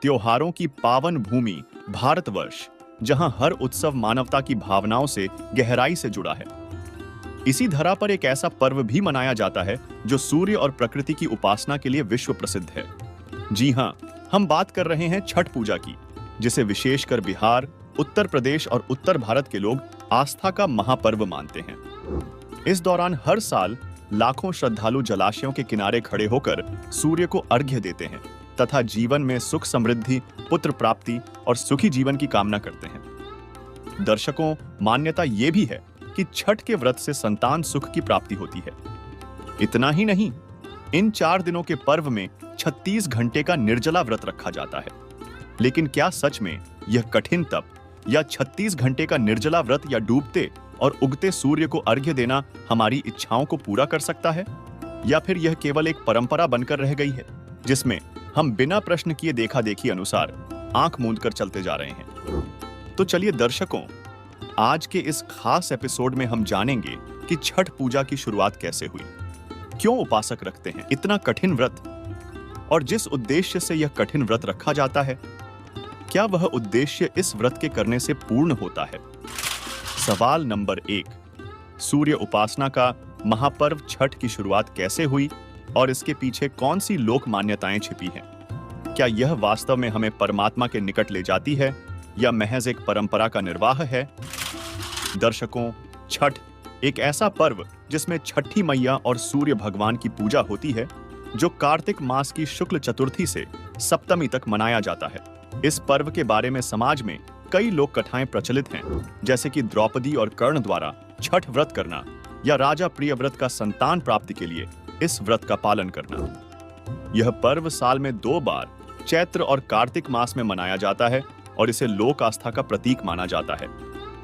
त्योहारों की पावन भूमि भारतवर्ष, जहां हर उत्सव मानवता की भावनाओं से गहराई से जुड़ा है। इसी धरा पर एक ऐसा पर्व भी मनाया जाता है जो सूर्य और प्रकृति की उपासना के लिए विश्व प्रसिद्ध है। जी हां, हम बात कर रहे हैं छठ पूजा की, जिसे विशेषकर बिहार, उत्तर प्रदेश और उत्तर भारत के लोग आस्था का महापर्व मानते हैं। इस दौरान हर साल लाखों श्रद्धालु जलाशयों के किनारे खड़े होकर सूर्य को अर्घ्य देते हैं तथा जीवन में सुख समृद्धि, पुत्र प्राप्ति और सुखी जीवन की कामना करते हैं। दर्शकों, मान्यता ये भी है कि छठ के व्रत से संतान सुख की प्राप्ति होती है। इतना ही नहीं, इन 4 दिनों के पर्व में 36 घंटे का निर्जला व्रत रखा जाता है। लेकिन क्या सच में यह कठिन तप या 36 घंटे का निर्जला व्रत या डूबते और उगते सूर्य को अर्घ्य देना हमारी इच्छाओं को पूरा कर सकता है, या फिर यह केवल एक परंपरा बनकर रह गई है जिसमें हम बिना प्रश्न किए देखा देखी अनुसार आंख मूंद कर चलते जा रहे हैं? तो चलिए दर्शकों, आज के इस खास एपिसोड में हम जानेंगे कि छठ पूजा की शुरुआत कैसे हुई, क्यों उपासक रखते हैं इतना कठिन व्रत, और जिस उद्देश्य से यह कठिन व्रत रखा जाता है, क्या वह उद्देश्य इस व्रत के करने से पूर्ण होता है। सवाल नंबर 1, सूर्य उपासना का महापर्व छठ की शुरुआत कैसे हुई और इसके पीछे कौन सी लोक मान्यताएं छिपी हैं? क्या यह वास्तव में हमें परमात्मा के निकट ले जाती है या महज एक परंपरा का निर्वाह है? दर्शकों, छठ एक ऐसा पर्व जिसमें छठी मैया और सूर्य भगवान की पूजा होती है, जो कार्तिक मास की शुक्ल चतुर्थी से सप्तमी तक मनाया जाता है। इस पर्व के बारे में समाज में कई लोक कथाएं प्रचलित हैं, जैसे कि द्रौपदी और कर्ण द्वारा छठ व्रत करना या राजा प्रियव्रत का संतान प्राप्ति के लिए इस व्रत का पालन करना। यह पर्व साल में 2 बार चैत्र और कार्तिक मास में मनाया जाता है और इसे लोक आस्था का प्रतीक माना जाता है।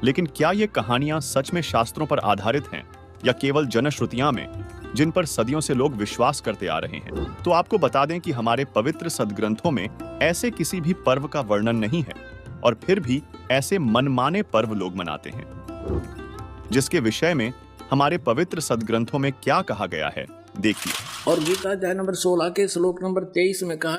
लेकिन क्या ये कहानियां सच में शास्त्रों पर आधारित हैं या केवल जनश्रुतियां में, जिन पर सदियों से लोग विश्वास करते आ रहे हैं? तो आपको बता दें कि हमारे पवित्र सदग्रंथों में ऐसे किसी भी पर्व का वर्णन नहीं है, और फिर भी ऐसे मनमाने पर्व लोग मनाते हैं। जिसके विषय में हमारे पवित्र सदग्रंथों में क्या कहा गया है, देखिए। और गीता अध्याय नंबर 16 के श्लोक नंबर 23 में कहा,